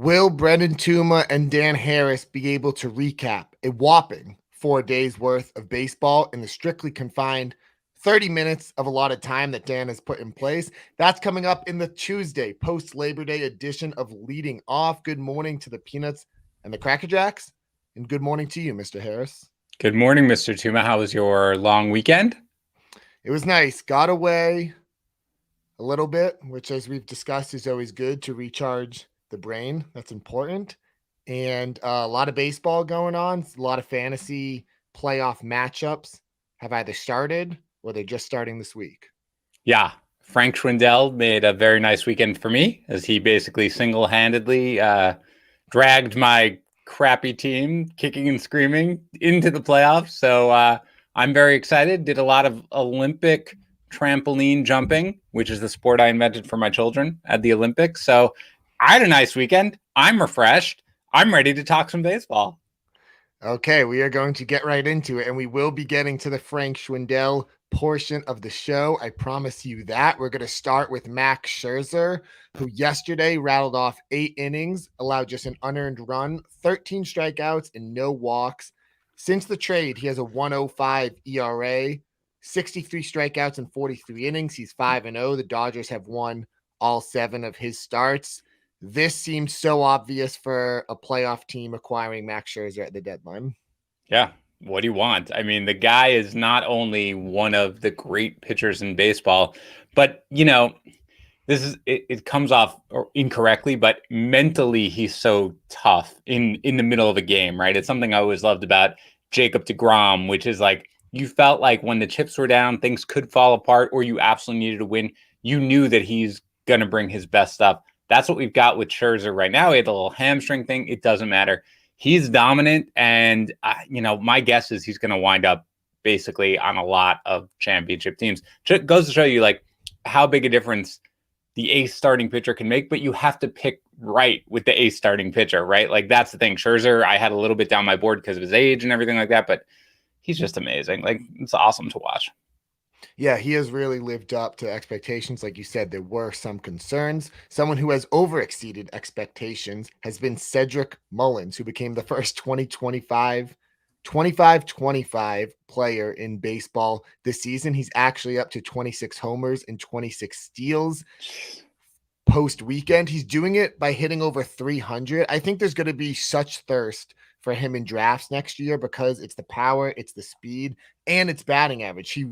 Will Brendan Tuma and Dan Harris be able to recap a whopping 4 days worth of baseball in the strictly confined 30 minutes of allotted time that Dan has put in place? That's coming up in the Tuesday post-Labor Day edition of Leading Off. Good morning to the Peanuts and the Cracker Jacks, and good morning to you, Mr. Harris. Good morning, Mr. Tuma. How was your long weekend? It was nice. Got away a little bit, which, as we've discussed, is always good to recharge the brain. That's important. And a lot of baseball going on. A lot of fantasy playoff matchups have either started or they're just starting this week. Yeah, Frank Schwindel made a very nice weekend for me as he basically single-handedly dragged my crappy team kicking and screaming into the playoffs. So I'm very excited. Did a lot of Olympic trampoline jumping, which is the sport I invented for my children at the Olympics. So I had a nice weekend. I'm refreshed. I'm ready to talk some baseball. Okay, we are going to get right into it, and we will be getting to the Frank Schwindel portion of the show. I promise you that. We're going to start with Max Scherzer, who yesterday rattled off 8 innings, allowed just an unearned run, 13 strikeouts, and no walks. Since the trade, he has a 1.05 ERA, 63 strikeouts in 43 innings. He's 5-0. The Dodgers have won all 7 of his starts. This seems so obvious for a playoff team acquiring Max Scherzer at the deadline. Yeah. What do you want? I mean, the guy is not only one of the great pitchers in baseball, but, it comes off incorrectly, but mentally he's so tough in the middle of a game, right? It's something I always loved about Jacob deGrom, which is like, you felt like when the chips were down, things could fall apart, or you absolutely needed to win. You knew that he's going to bring his best stuff. That's what we've got with Scherzer right now. He had a little hamstring thing. It doesn't matter. He's dominant. And, my guess is he's going to wind up basically on a lot of championship teams. It goes to show you like how big a difference the ace starting pitcher can make, but you have to pick right with the ace starting pitcher, right? Like that's the thing. Scherzer, I had a little bit down my board because of his age and everything like that, but he's just amazing. Like it's awesome to watch. Yeah, he has really lived up to expectations. Like you said, there were some concerns. Someone who has overexceeded expectations has been Cedric Mullins, who became the first 25-25 player in baseball this season. He's actually up to 26 homers and 26 steals post weekend. He's doing it by hitting over 300. I think there's going to be such thirst for him in drafts next year because it's the power, it's the speed, and it's batting average. He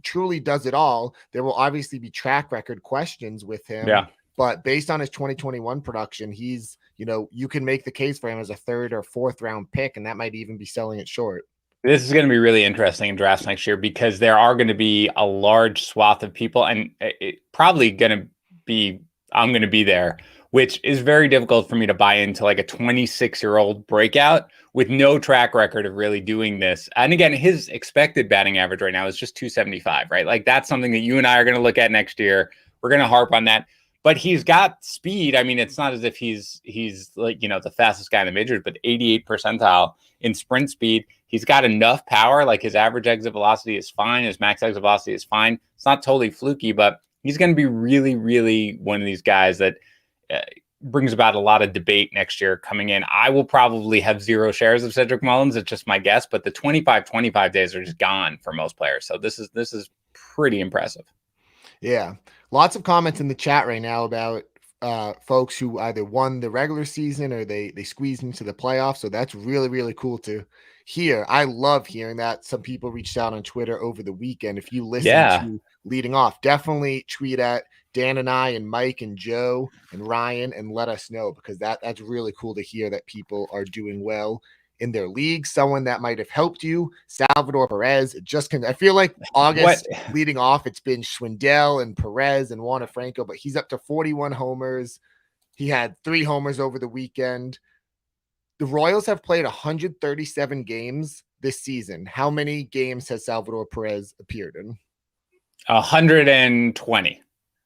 truly does it all. There will obviously be track record questions with him. Yeah. But based on his 2021 production, he's, you can make the case for him as a 3rd or 4th round pick, and that might even be selling it short. This is going to be really interesting in drafts next year because there are going to be a large swath of people, and it probably going to be, I'm going to be there, which is very difficult for me to buy into like a 26-year-old breakout with no track record of really doing this. And again, his expected batting average right now is just 275, right? Like that's something that you and I are going to look at next year. We're going to harp on that. But he's got speed. I mean, it's not as if he's like, the fastest guy in the majors, but 88th percentile in sprint speed. He's got enough power. Like his average exit velocity is fine. His max exit velocity is fine. It's not totally fluky, but he's going to be really, really one of these guys that brings about a lot of debate next year coming in. I will probably have 0 shares of Cedric Mullins. It's just my guess, but the 25 days are just gone for most players. So this is pretty impressive. Yeah. Lots of comments in the chat right now about folks who either won the regular season or they squeezed into the playoffs. So that's really, really cool to hear. I love hearing that. Some people reached out on Twitter over the weekend. If you listen to Leading Off, definitely tweet at Dan and I and Mike and Joe and Ryan and let us know, because that's really cool to hear that people are doing well in their league. Someone that might have helped you, Salvador Perez. I feel like August leading off, it's been Schwindel and Perez and Juan Franco, but he's up to 41 homers. He had 3 homers over the weekend. The Royals have played 137 games this season. How many games has Salvador Perez appeared in? 120.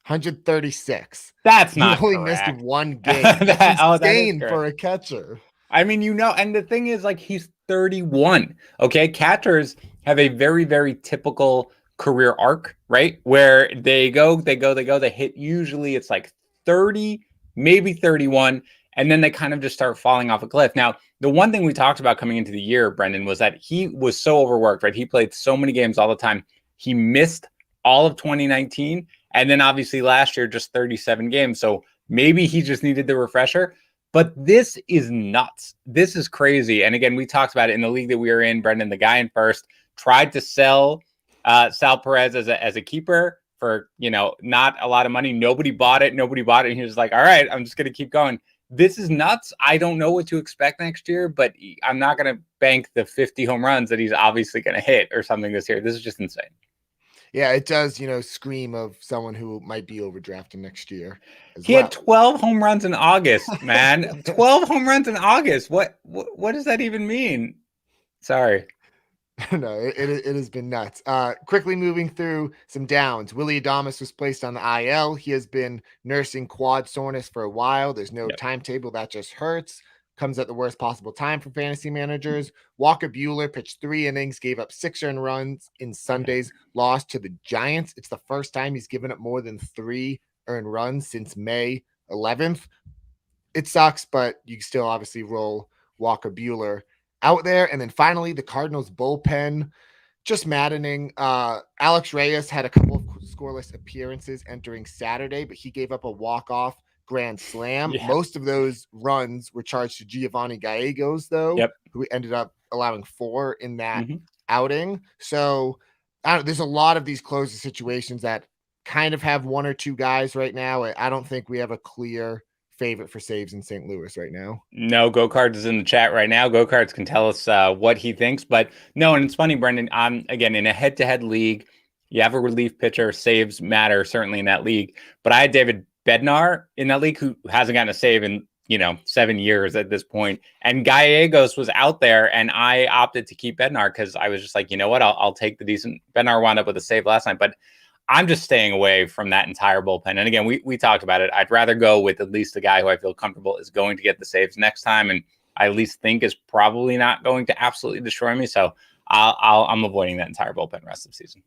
136. That's not He only correct. Missed 1 game. That's insane for a catcher. I mean, and the thing is, like, he's 31. Okay, catchers have a very, very typical career arc, right? Where they hit. Usually, it's like 30, maybe 31, and then they kind of just start falling off a cliff. Now, the one thing we talked about coming into the year, Brendan, was that he was so overworked, right? He played so many games all the time. He missed all of 2019, and then obviously last year, just 37 games. So maybe he just needed the refresher. But this is nuts. This is crazy. And again, we talked about it in the league that we were in. Brendan, the guy in first, tried to sell Sal Perez as a keeper for, not a lot of money. Nobody bought it. And he was like, all right, I'm just going to keep going. This is nuts. I don't know what to expect next year, but I'm not going to bank the 50 home runs that he's obviously going to hit or something this year. This is just insane. Yeah, it does, scream of someone who might be overdrafted next year. He had 12 home runs in August, man. 12 home runs in August. What does that even mean? Sorry. No, it has been nuts. Quickly moving through some downs. Willy Adames was placed on the IL. He has been nursing quad soreness for a while. There's no timetable. That just hurts. Comes at the worst possible time for fantasy managers. Walker Buehler pitched 3 innings, gave up 6 earned runs in Sunday's loss to the Giants. It's the first time he's given up more than 3 earned runs since May 11th. It sucks, but you still obviously roll Walker Buehler out there. And then finally, the Cardinals bullpen, just maddening. Alex Reyes had a couple of scoreless appearances entering Saturday, but he gave up a walk-off grand slam. Most of those runs were charged to Giovanni Gallegos, though, who ended up allowing 4 in that outing. So there's a lot of these closer situations that kind of have 1 or 2 guys right now. I don't think we have a clear favorite for saves in St. Louis right now. No, Go Cards is in the chat right now. Go Cards can tell us what he thinks. But no, and it's funny, Brendan, again, in a head-to-head league, you have a relief pitcher. Saves matter, certainly in that league. But I had David Bednar in that league who hasn't gotten a save in 7 years at this point, and Gallegos was out there, and I opted to keep Bednar because I was just like, you know what, I'll take the decent. Bednar wound up with a save last night, but I'm just staying away from that entire bullpen. And again, we talked about it. I'd rather go with at least a guy who I feel comfortable is going to get the saves next time, and I at least think is probably not going to absolutely destroy me. So I'm avoiding that entire bullpen rest of the season.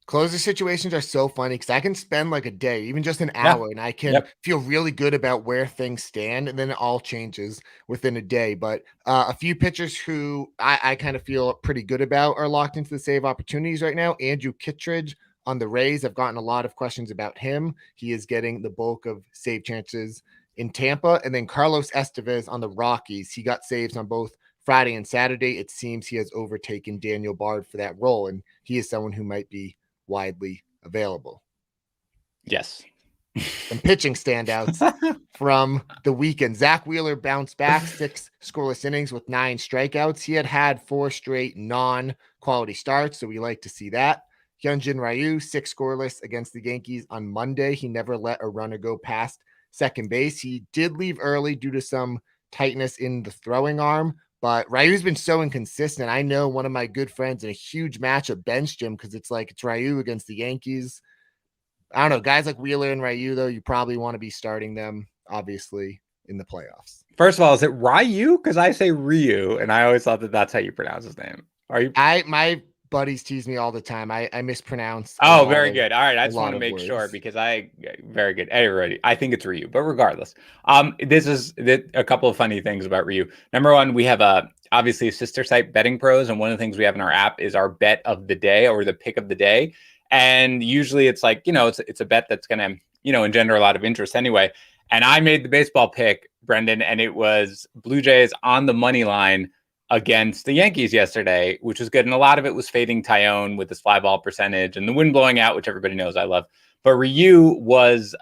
Closer situations are so funny because I can spend like a day, even just an hour, and I can feel really good about where things stand, and then it all changes within a day. But a few pitchers who I kind of feel pretty good about are locked into the save opportunities right now. Andrew Kittredge on the Rays. I've gotten a lot of questions about him. He is getting the bulk of save chances in Tampa. And then Carlos Estevez on the Rockies. He got saves on both Friday and Saturday. It seems he has overtaken Daniel Bard for that role, and he is someone who might be widely available. Yes. Some pitching standouts from the weekend. Zach Wheeler bounced back 6 scoreless innings with 9 strikeouts. He had 4 straight non-quality starts, so we like to see that. Hyunjin Ryu, 6 scoreless against the Yankees on Monday. He never let a runner go past second base. He did leave early due to some tightness in the throwing arm, but Ryu's been so inconsistent. I know one of my good friends in a huge matchup benched him because it's Ryu against the Yankees. I don't know. Guys like Wheeler and Ryu, though, you probably want to be starting them, obviously, in the playoffs. First of all, is it Ryu? Because I say Ryu, and I always thought that that's how you pronounce his name. Are you? My buddies tease me all the time. I mispronounce. Oh, very good. All right. I just want to make sure because very good. Everybody, I think it's Ryu, but regardless, this is a couple of funny things about Ryu. Number one, we have obviously a sister site, Betting Pros, and one of the things we have in our app is our bet of the day or the pick of the day. And usually it's it's a bet that's going to, engender a lot of interest anyway. And I made the baseball pick, Brendan, and it was Blue Jays on the money line against the Yankees yesterday, which was good. And a lot of it was fading Tyone with his fly ball percentage and the wind blowing out, which everybody knows I love. But Ryu was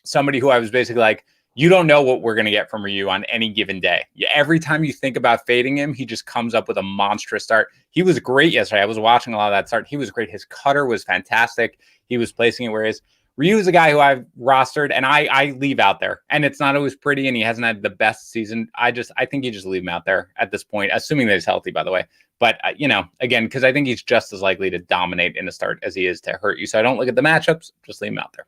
somebody who I was basically like, you don't know what we're going to get from Ryu on any given day. Every time you think about fading him, he just comes up with a monstrous start. He was great yesterday. I was watching a lot of that start. He was great. His cutter was fantastic. He was placing it where he is. Ryu is a guy who I've rostered, and I leave out there. And it's not always pretty, and he hasn't had the best season. I think you just leave him out there at this point, assuming that he's healthy, by the way. But, again, because I think he's just as likely to dominate in a start as he is to hurt you. So I don't look at the matchups, just leave him out there.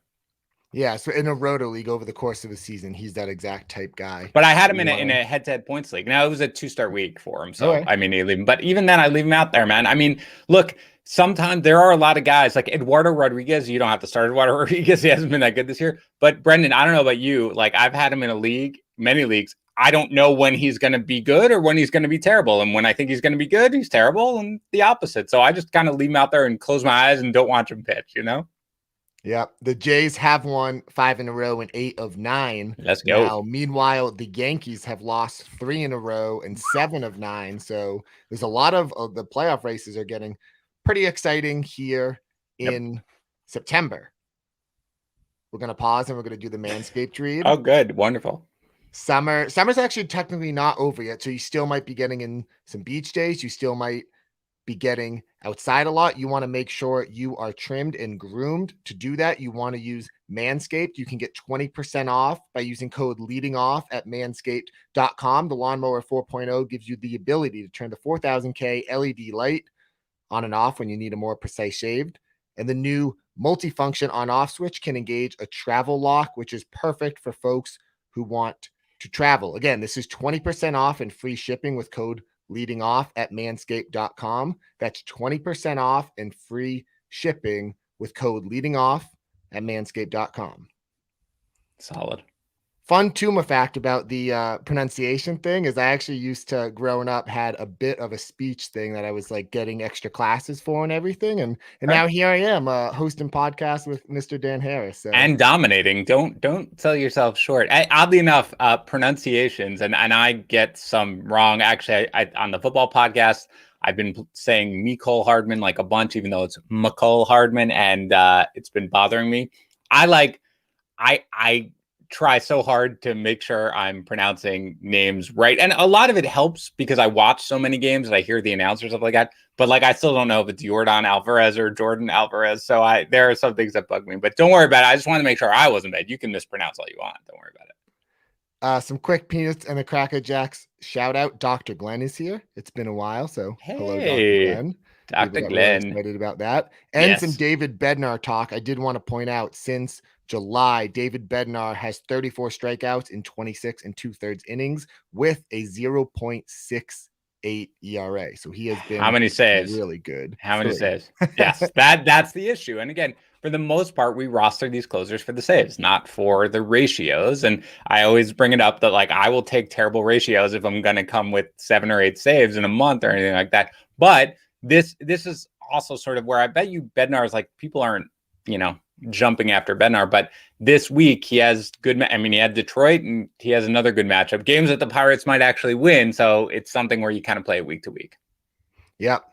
Yeah, so in a roto league over the course of a season, he's that exact type guy. But I had him in a head-to-head points league. Now, it was a 2-start week for him, so I mean, he leave him. But even then, I leave him out there, man. I mean, look, sometimes there are a lot of guys like Eduardo Rodriguez. You don't have to start Eduardo Rodriguez. He hasn't been that good this year. But Brendan, I don't know about you. Like, I've had him in a league, many leagues, I don't know when he's going to be good or when he's going to be terrible. And when I think he's going to be good, he's terrible, and the opposite. So I just kind of leave him out there and close my eyes and don't watch him pitch, you know? Yeah, the Jays have won 5 in a row and 8 of 9. Let's go. Now, meanwhile, the Yankees have lost 3 in a row and 7 of 9. So there's a lot of the playoff races are getting pretty exciting here in September. We're going to pause and we're going to do the Manscaped read. Oh, good. Wonderful. Summer's actually technically not over yet. So you still might be getting in some beach days. You still might be getting outside a lot. You want to make sure you are trimmed and groomed. To do that, you want to use Manscaped. You can get 20% off by using code leading off at manscaped.com. The Lawnmower 4.0 gives you the ability to turn the 4000K LED light on and off when you need a more precise shave. And the new multifunction on-off switch can engage a travel lock, which is perfect for folks who want to travel. Again, this is 20% off and free shipping with code leading off at manscaped.com. That's 20% off and free shipping with code leading off at manscaped.com. Solid. Fun Tuma fact about the pronunciation thing is I actually used to, growing up, had a bit of a speech thing that I was like getting extra classes for and everything. And now here I am hosting podcasts with Mr. Dan Harris. So. And dominating. Don't sell yourself short. Oddly enough, pronunciations, and I get some wrong. Actually, I on the football podcast, I've been saying Mecole Hardman like a bunch, even though it's Mecole Hardman, and it's been bothering me. I try so hard to make sure I'm pronouncing names right. And a lot of it helps because I watch so many games and I hear the announcers, stuff like that. But like, I still don't know if it's Jordan Alvarez or Jordan Alvarez. So there are some things that bug me, but don't worry about it. I just want to make sure I wasn't bad. You can mispronounce all you want. Don't worry about it. Some quick peanuts and the Cracker Jacks shout out. Dr. Glenn is here. It's been a while. So hello, Dr. Glenn. Dr. Glenn. Really excited about that. And some David Bednar talk. I did want to point out, since July, David Bednar has 34 strikeouts in 26 2/3 innings with a 0.68 ERA. So he has been how many saves? Really good. How many saves? Yes, that's the issue. And again, for the most part, we roster these closers for the saves, not for the ratios. And I always bring it up that like I will take terrible ratios if I'm going to come with 7 or 8 saves in a month or anything like that. But this is also sort of where I bet you Bednar is like, people aren't, jumping after Bednar, but this week he has good. He had Detroit and he has another good matchup. Games that the Pirates might actually win. So it's something where you kind of play week to week. Yep.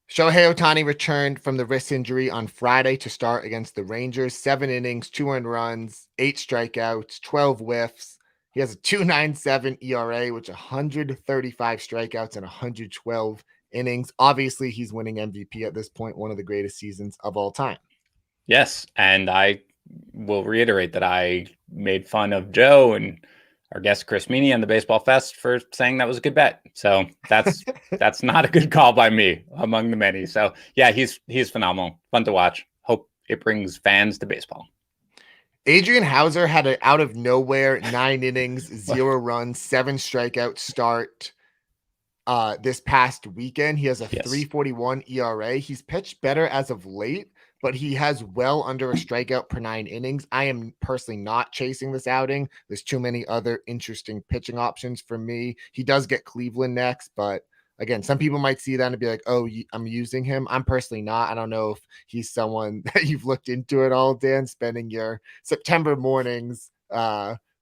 Shohei Ohtani returned from the wrist injury on Friday to start against the Rangers. 7 innings, 2 earned runs, 8 strikeouts, 12 whiffs. He has a 2.97 ERA, which 135 strikeouts and 112 innings. Obviously, he's winning MVP at this point, one of the greatest seasons of all time. Yes, and I will reiterate that I made fun of Joe and our guest Chris Meany on the Baseball Fest for saying that was a good bet. So that's not a good call by me among the many. So yeah, he's phenomenal, fun to watch. Hope it brings fans to baseball. Adrian Hauser had an out of nowhere 9 innings, 0 runs, 7 strikeout start this past weekend. He has a 3.41 ERA. He's pitched better as of late, but he has well under a strikeout per 9 innings. I am personally not chasing this outing. There's too many other interesting pitching options for me. He does get Cleveland next, but again, some people might see that and be like, oh, I'm using him. I'm personally not. I don't know if he's someone that you've looked into at all, Dan, spending your September mornings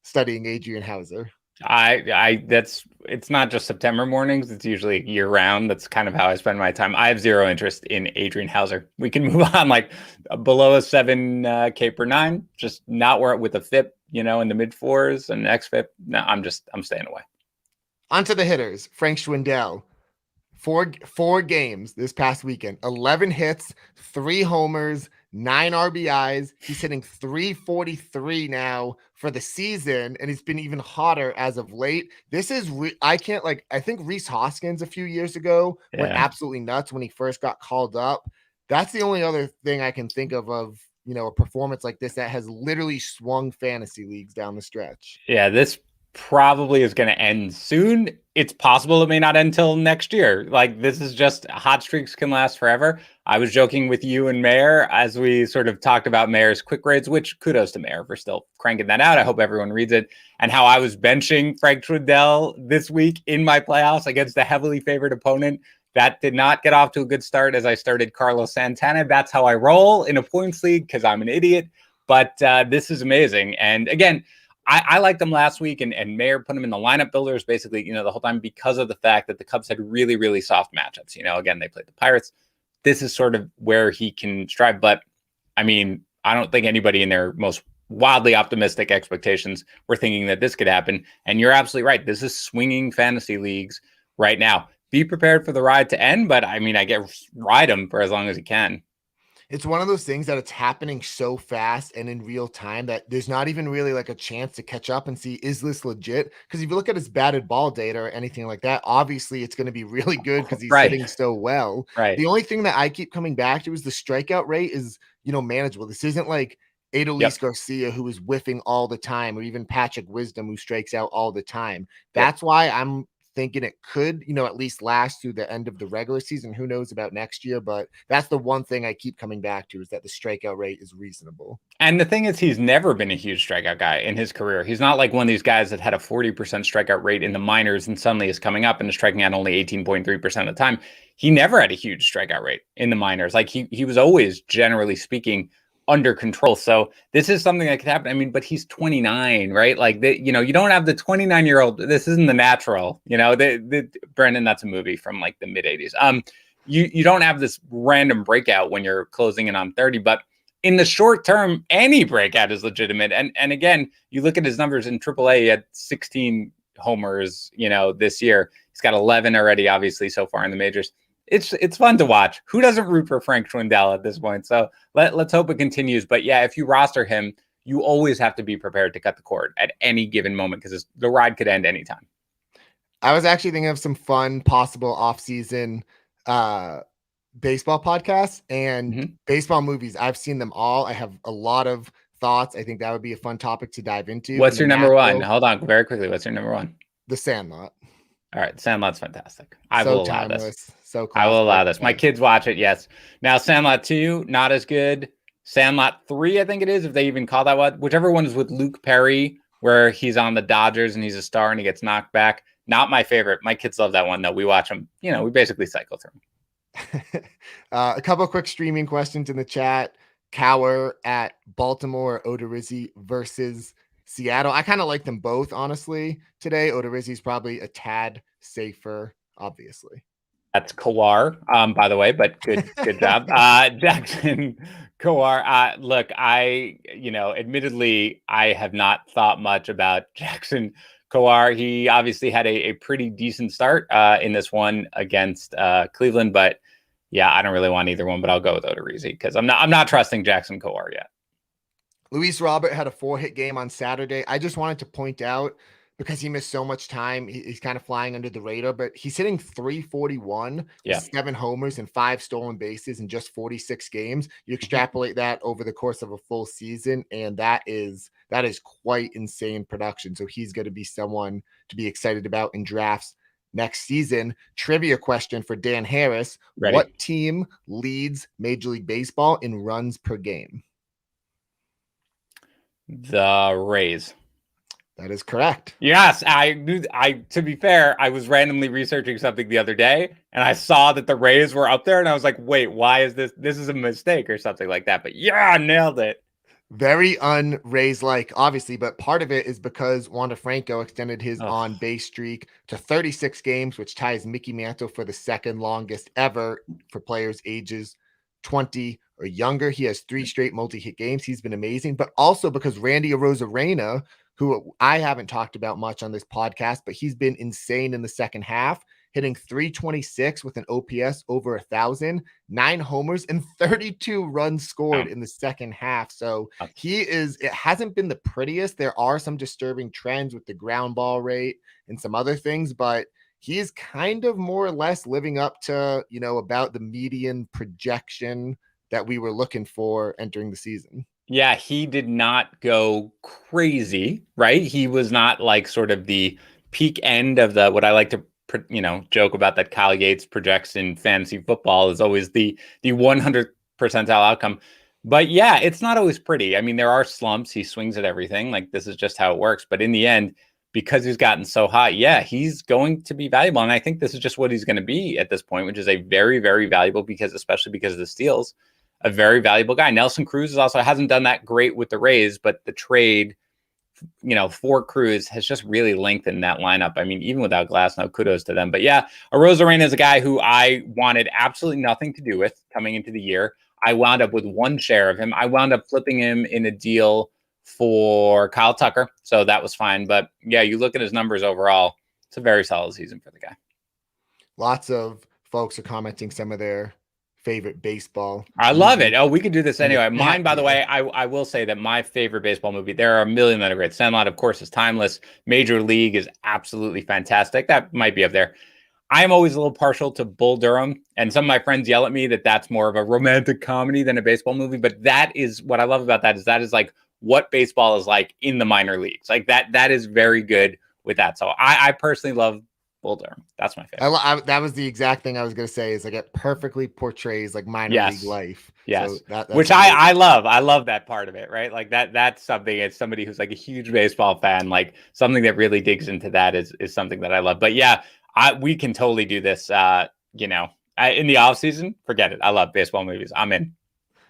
studying Adrian Hauser. It's not just September mornings. It's usually year round. That's kind of how I spend my time. I have zero interest in Adrian Hauser. We can move on like below a 7K per 9, just not where with a FIP, in the mid 4s and XFIP. No, I'm staying away. On to the hitters. Frank Schwindel. Four games this past weekend, 11 hits, 3 homers, 9 RBIs. He's hitting 343 now for the season, and he's been even hotter as of late. This is I think Rhys Hoskins a few years ago went absolutely nuts when he first got called up. That's the only other thing I can think of a performance like this that has literally swung fantasy leagues down the stretch. Yeah, this probably is going to end soon. It's possible it may not end until next year. Like, this is just, hot streaks can last forever. I was joking with you and Mayor as we sort of talked about Mayer's quick grades, which kudos to Mayor for still cranking that out. I hope everyone reads it. And how I was benching Frank Trudell this week in my playoffs against a heavily favored opponent. That did not get off to a good start as I started Carlos Santana. That's how I roll in a points league because I'm an idiot. But this is amazing. And again, I liked them last week, and Mayer put them in the lineup builders basically, the whole time because of the fact that the Cubs had really, really soft matchups. Again, they played the Pirates. This is sort of where he can strive. But I mean, I don't think anybody in their most wildly optimistic expectations were thinking that this could happen. And you're absolutely right. This is swinging fantasy leagues right now. Be prepared for the ride to end. But I mean, I guess ride them for as long as you can. It's one of those things that it's happening so fast and in real time that there's not even really like a chance to catch up and see, is this legit? Because if you look at his batted ball data or anything like that, obviously it's going to be really good because he's hitting so well. Right. The only thing that I keep coming back to is the strikeout rate is, manageable. This isn't like Adolis Garcia, who is whiffing all the time, or even Patrick Wisdom, who strikes out all the time. That's why I'm thinking it could, at least last through the end of the regular season. Who knows about next year, but that's the one thing I keep coming back to is that the strikeout rate is reasonable. And the thing is, he's never been a huge strikeout guy in his career. He's not like one of these guys that had a 40% strikeout rate in the minors and suddenly is coming up and is striking out only 18.3% of the time. He never had a huge strikeout rate in the minors. Like he was always, generally speaking, under control. So this is something that could happen. I mean, but he's 29, right? Like, you don't have the 29-year-old. This isn't The Natural, Brendan, that's a movie from like the mid 80s. You don't have this random breakout when you're closing in on 30, but in the short term, any breakout is legitimate. And again, you look at his numbers in AAA, he had 16 homers, this year. He's got 11 already, obviously, so far in the majors. It's fun to watch. Who doesn't root for Frank Schwindel at this point? So let's hope it continues. But yeah, if you roster him, you always have to be prepared to cut the cord at any given moment because the ride could end anytime. I was actually thinking of some fun possible off-season baseball podcasts and baseball movies. I've seen them all. I have a lot of thoughts. I think that would be a fun topic to dive into. What's your number one? Hold on very quickly. What's your number one? The Sandlot. All right, Sandlot's fantastic. I will allow this. So I will allow this. My kids watch it, yes. Now, Sandlot 2, not as good. Sandlot 3, I think it is, if they even call that one. Whichever one is with Luke Perry, where he's on the Dodgers and he's a star and he gets knocked back. Not my favorite. My kids love that one, though. We watch them. We basically cycle through them. A couple of quick streaming questions in the chat. Cower at Baltimore, Odorizzi versus Seattle. I kind of like them both, honestly, today. Odorizzi's probably a tad safer, obviously. That's Kawar, by the way, but good job. Jackson Kawar. Look, admittedly, I have not thought much about Jackson Kawar. He obviously had a pretty decent start in this one against Cleveland, but yeah, I don't really want either one, but I'll go with Odorizzi because I'm not trusting Jackson Kawar yet. Luis Robert had a 4-hit game on Saturday. I just wanted to point out, because he missed so much time, he's kind of flying under the radar, but he's hitting .341 with 7 homers and 5 stolen bases in just 46 games. You extrapolate that over the course of a full season, and that is quite insane production. So he's going to be someone to be excited about in drafts next season. Trivia question for Dan Harris. Ready. What team leads Major League Baseball in runs per game? The Rays. That is correct. Yes, I knew. To be fair, I was randomly researching something the other day, and I saw that the Rays were up there, and I was like, "Wait, why is this? This is a mistake or something like that." But yeah, nailed it. Very un-Rays-like, obviously, but part of it is because Wander Franco extended his on-base streak to 36 games, which ties Mickey Mantle for the second longest ever for players ages 20 or younger. He has 3 straight multi-hit games. He's been amazing, but also because Randy Arozarena, who I haven't talked about much on this podcast, but he's been insane in the second half, hitting .326 with an OPS over 1,000, 9 homers, and 32 runs scored in the second half. So it hasn't been the prettiest. There are some disturbing trends with the ground ball rate and some other things, but he is kind of more or less living up to, about the median projection that we were looking for entering the season. Yeah, he did not go crazy, right? He was not like sort of the peak end of the what I like to joke about that Kyle Yates projects in fantasy football is always the 100th percentile outcome. But yeah, it's not always pretty. I mean, there are slumps. He swings at everything. Like this is just how it works. But in the end, because he's gotten so hot, yeah, he's going to be valuable. And I think this is just what he's going to be at this point, which is a very, very valuable especially because of the steals, a very valuable guy. Nelson Cruz hasn't done that great with the Rays, but the trade, for Cruz has just really lengthened that lineup. I mean, even without Glasnow, kudos to them. But yeah, Arozarena is a guy who I wanted absolutely nothing to do with coming into the year. I wound up with one share of him. I wound up flipping him in a deal for Kyle Tucker. So that was fine. But yeah, you look at his numbers overall, it's a very solid season for the guy. Lots of folks are commenting some of their favorite baseball. I love it. Oh, we could do this anyway. Mine, by the Yeah. way, I will say that my favorite baseball movie, there are a million that are great. Sandlot, of course, is timeless. Major League is absolutely fantastic. That might be up there. I am always a little partial to Bull Durham, and some of my friends yell at me that that's more of a romantic comedy than a baseball movie. But that is what I love about that is like what baseball is like in the minor leagues. Like that is very good with that. So I personally love Bull Durham. That's my favorite. That was the exact thing I was going to say is like it perfectly portrays like minor league life. Yes. So that's which I love. I love that part of it, right? Like that's something, as somebody who's like a huge baseball fan, like something that really digs into that is something that I love. But yeah, we can totally do this. In the off season, forget it. I love baseball movies. I'm in.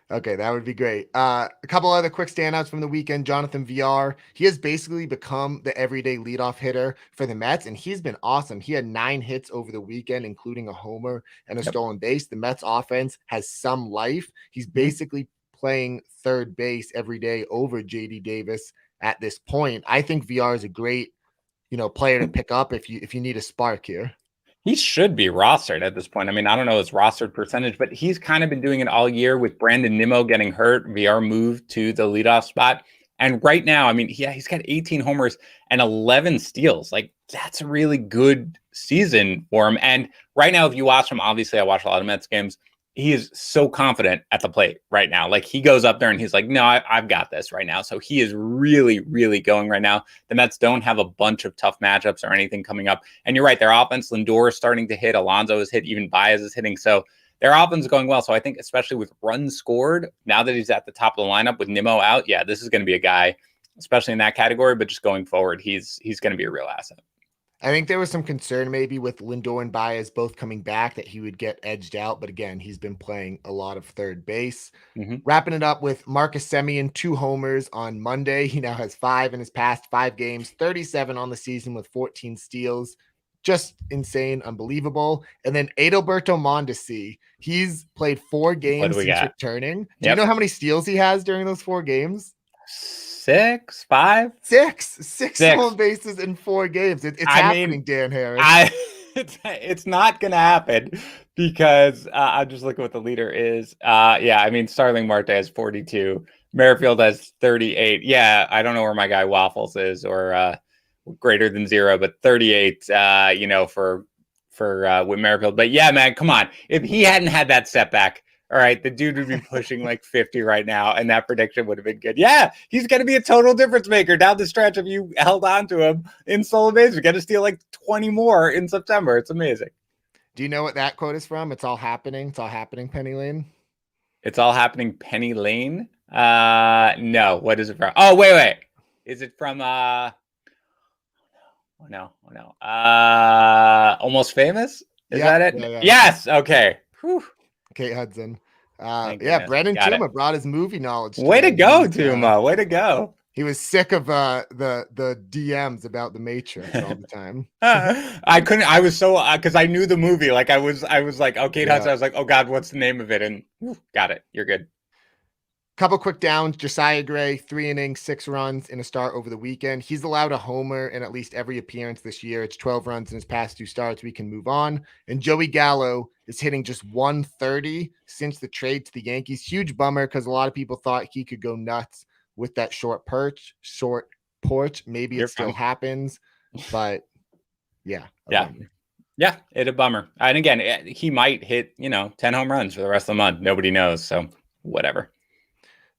Okay, that would be great. A couple other quick standouts from the weekend. Jonathan VR, he has basically become the everyday leadoff hitter for the Mets, and he's been awesome. He had 9 hits over the weekend, including a homer and a stolen base. The Mets offense has some life. He's basically playing third base every day over JD Davis at this point. I think VR is a great, player to pick up if you need a spark here. He should be rostered at this point. I mean, I don't know his rostered percentage, but he's kind of been doing it all year with Brandon Nimmo getting hurt. VR moved to the leadoff spot. And right now, I mean, he's got 18 homers and 11 steals. Like, that's a really good season for him. And right now, if you watch him, obviously, I watch a lot of Mets games. He is so confident at the plate right now. Like he goes up there and he's like, no, I've got this right now. So he is really, really going right now. The Mets don't have a bunch of tough matchups or anything coming up. And you're right. Their offense, Lindor is starting to hit. Alonso is hit. Even Baez is hitting. So their offense is going well. So I think especially with runs scored, now that he's at the top of the lineup with Nimmo out, yeah, this is going to be a guy, especially in that category. But just going forward, he's going to be a real asset. I think there was some concern maybe with Lindor and Baez both coming back that he would get edged out. But again, he's been playing a lot of third base. Wrapping it up with Marcus Semien, 2 homers on Monday. He now has 5 in his past 5 games, 37 on the season with 14 steals. Just insane, unbelievable. And then Adalberto Mondesi, he's played 4 games since returning. Do you know how many steals he has during those 4 games? 6, 5, 6 home bases in 4 games. It's happening, Dan Harris. It's not going to happen because I'm just looking what the leader is. I mean, Starling Marte has 42. Merrifield has 38. Yeah, I don't know where my guy Waffles is or greater than 0, but 38, for with Merrifield. But yeah, man, come on. If he hadn't had that setback, all right, the dude would be pushing like 50 right now, and that prediction would have been good. Yeah, he's going to be a total difference maker down the stretch if you held on to him in stolen base. We're going to steal like 20 more in September. It's amazing. Do you know what that quote is from? It's all happening. It's all happening, Penny Lane. It's all happening, Penny Lane? No. What is it from? Oh, wait. Is it from no. Almost Famous? Is that it? Yeah. Yes. Okay. Whew. Kate Hudson. Brendan Tuma brought his movie knowledge. Way to go, Tuma. Way to go. He was sick of the DMs about the Matrix all the time. I was so because I knew the movie. Like I was like, oh, Kate Hudson. I was like, oh God, what's the name of it? And got it. You're good. Couple quick downs. Josiah Gray, 3 innings, 6 runs in a start over the weekend. He's allowed a homer in at least every appearance this year. It's 12 runs in his past 2 starts. We can move on. And Joey Gallo is hitting just 130 since the trade to the Yankees. Huge bummer because a lot of people thought he could go nuts with that short porch. Maybe it still happens, but yeah. Yeah, it's a bummer. And again, he might hit 10 home runs for the rest of the month. Nobody knows. So whatever.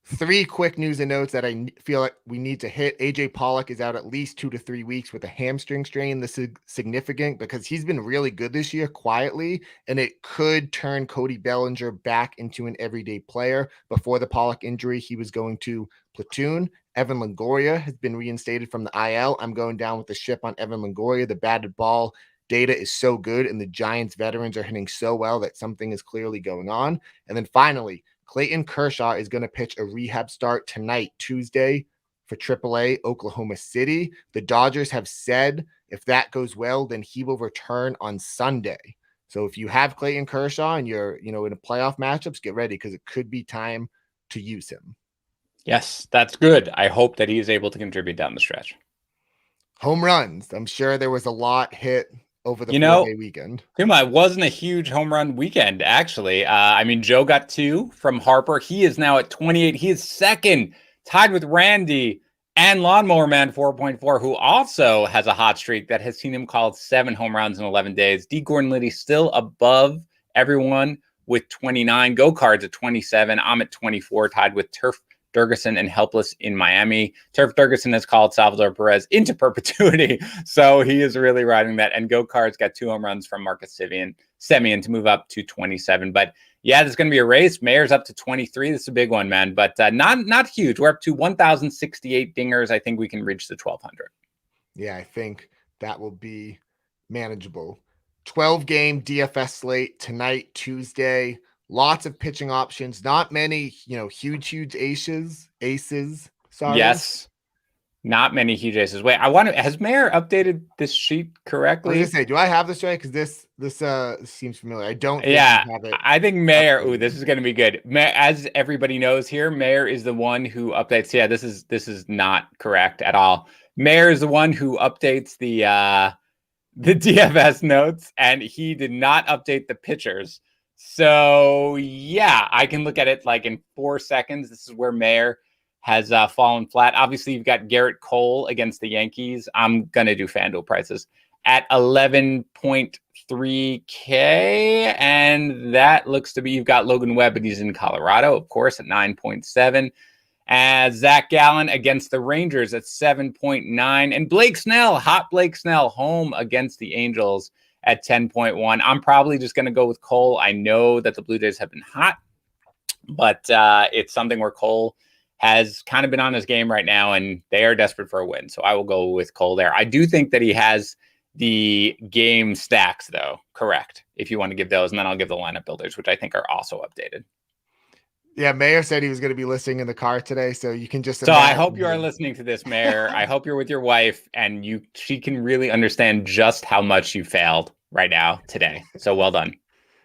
Three quick news and notes that I feel like we need to hit. AJ Pollock is out at least 2 to 3 weeks with a hamstring strain. This is significant because he's been really good this year quietly, and it could turn Cody Bellinger back into an everyday player. Before the Pollock injury, he was going to platoon. Evan Longoria has been reinstated from the IL. I'm going down with the ship on Evan Longoria. The batted ball data is so good, and the Giants veterans are hitting so well that something is clearly going on. And then finally, Clayton Kershaw is going to pitch a rehab start tonight, Tuesday, for AAA Oklahoma City. The Dodgers have said if that goes well, then he will return on Sunday. So if you have Clayton Kershaw and you're, in a playoff matchups, get ready because it could be time to use him. Yes, that's good. I hope that he is able to contribute down the stretch. Home runs. I'm sure there was a lot hit over the 4-day weekend. It wasn't a huge home run weekend, actually. Joe got 2 from Harper. He is now at 28. He is second, tied with Randy and Lawnmower Man 4.4, who also has a hot streak that has seen him call 7 home runs in 11 days. D. Gordon Liddy still above everyone with 29. Go Cards at 27. I'm at 24, tied with Turf Durgerson and Helpless in Miami. Turf Durgerson has called Salvador Perez into perpetuity, so he is really riding that. And Go Cards got 2 home runs from Marcus Semien to move up to 27. But yeah, there's going to be a race. Mayer's up to 23. This is a big one, man, but not huge. We're up to 1,068 dingers. I think we can reach the 1,200. Yeah, I think that will be manageable. 12-game DFS slate tonight, Tuesday. Lots of pitching options. Not many, huge aces. Sorry. Yes. Not many huge aces. Wait, has Mayer updated this sheet correctly? I was gonna say, do I have this right? Because this seems familiar. I don't. Yeah, I think Mayer. Ooh, this is going to be good. As everybody knows here, Mayer is the one who updates. Yeah, this is not correct at all. Mayer is the one who updates the DFS notes, and he did not update the pitchers. So yeah, I can look at it like in 4 seconds. This is where Mayer has fallen flat. Obviously, you've got Garrett Cole against the Yankees. I'm going to do FanDuel prices at 11.3K. And that looks to be, you've got Logan Webb, but he's in Colorado, of course, at 9.7. As Zach Gallen against the Rangers at 7.9. And Blake Snell, hot Blake Snell, home against the Angels at 10.1. I'm probably just going to go with Cole. I know that the Blue Jays have been hot, but it's something where Cole has kind of been on his game right now, and they are desperate for a win. So I will go with Cole there. I do think that he has the game stacks, though, correct, if you want to give those. And then I'll give the lineup builders, which I think are also updated. Yeah, Mayer said he was going to be listening in the car today, so you can just. So I hope you are listening to this, Mayer. I hope you're with your wife, and she can really understand just how much you failed right now today. So well done.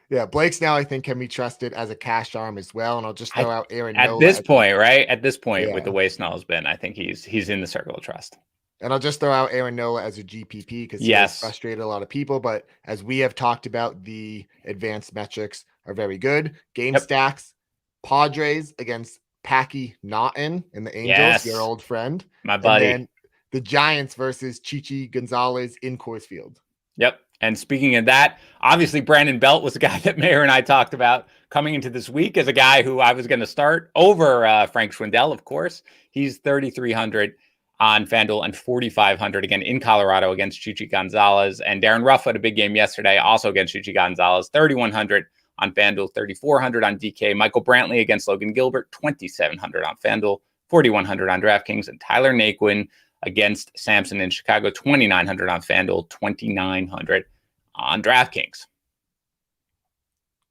Yeah, Blake Snell, I think, can be trusted as a cash arm as well. And I'll just throw out Aaron Nola. At this point, right? At this point, with the way Snell has been, I think he's in the circle of trust. And I'll just throw out Aaron Nola as a GPP because he has frustrated a lot of people. But as we have talked about, the advanced metrics are very good. Game stacks, Padres against Packy Naughton and the Angels, your old friend. My buddy. And then the Giants versus Chichi Gonzalez in Coors Field. Yep. And speaking of that, obviously Brandon Belt was a guy that Mayer and I talked about coming into this week as a guy who I was going to start over Frank Schwindel, of course. He's 3,300 on FanDuel and 4,500 again in Colorado against Chichi Gonzalez. And Darren Ruff had a big game yesterday, also against Chichi Gonzalez, 3,100 on FanDuel, 3,400 on DK. Michael Brantley against Logan Gilbert, 2,700 on FanDuel, 4,100 on DraftKings. And Tyler Naquin against Samson in Chicago, 2,900 on FanDuel, 2,900 on DraftKings.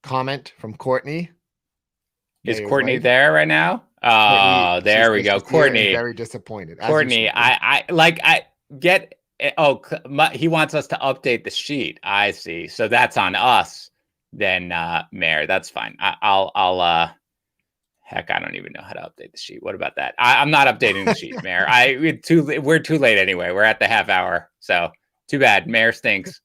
Comment from Courtney. Is Courtney there right now? Oh, there we go. Courtney. Very disappointed. Courtney, he wants us to update the sheet. I see. So that's on us then, Mayor. That's fine. Heck, I don't even know how to update the sheet. What about that? I'm not updating the sheet, Mayor. We're too late anyway. We're at the half hour. So too bad. Mayor stinks.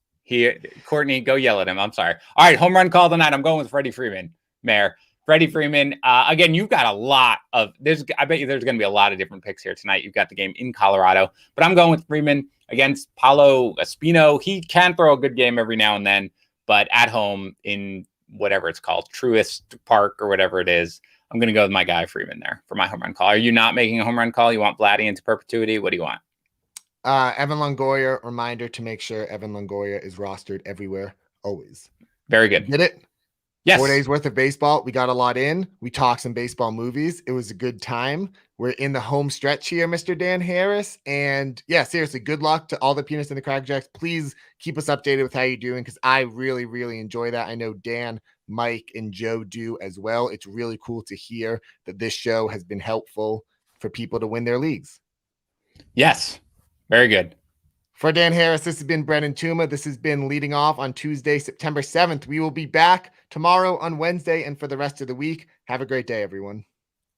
Courtney, go yell at him. I'm sorry. All right, home run call tonight. I'm going with Freddie Freeman, Mayor. Freddie Freeman. Again, you've got a lot of I bet you there's going to be a lot of different picks here tonight. You've got the game in Colorado, but I'm going with Freeman against Paulo Espino. He can throw a good game every now and then, but at home in whatever it's called, Truist Park or whatever it is, I'm going to go with my guy Freeman there for my home run call. Are you not making a home run call? You want Vladdy into perpetuity? What do you want? Evan Longoria, reminder to make sure Evan Longoria is rostered everywhere, always. Very good. Did it? Yes. 4 days worth of baseball. We got a lot in. We talked some baseball movies. It was a good time. We're in the home stretch here, Mr. Dan Harris. And yeah, seriously, good luck to all the Peanuts and the Crackjacks. Please keep us updated with how you're doing, because I really, really enjoy that. I know Dan, Mike, and Joe do as well. It's really cool to hear that this show has been helpful for people to win their leagues. Yes. Very good. For Dan Harris, this has been Brendan Tuma. This has been Leading Off on Tuesday, September 7th. We will be back tomorrow on Wednesday and for the rest of the week. Have a great day, everyone.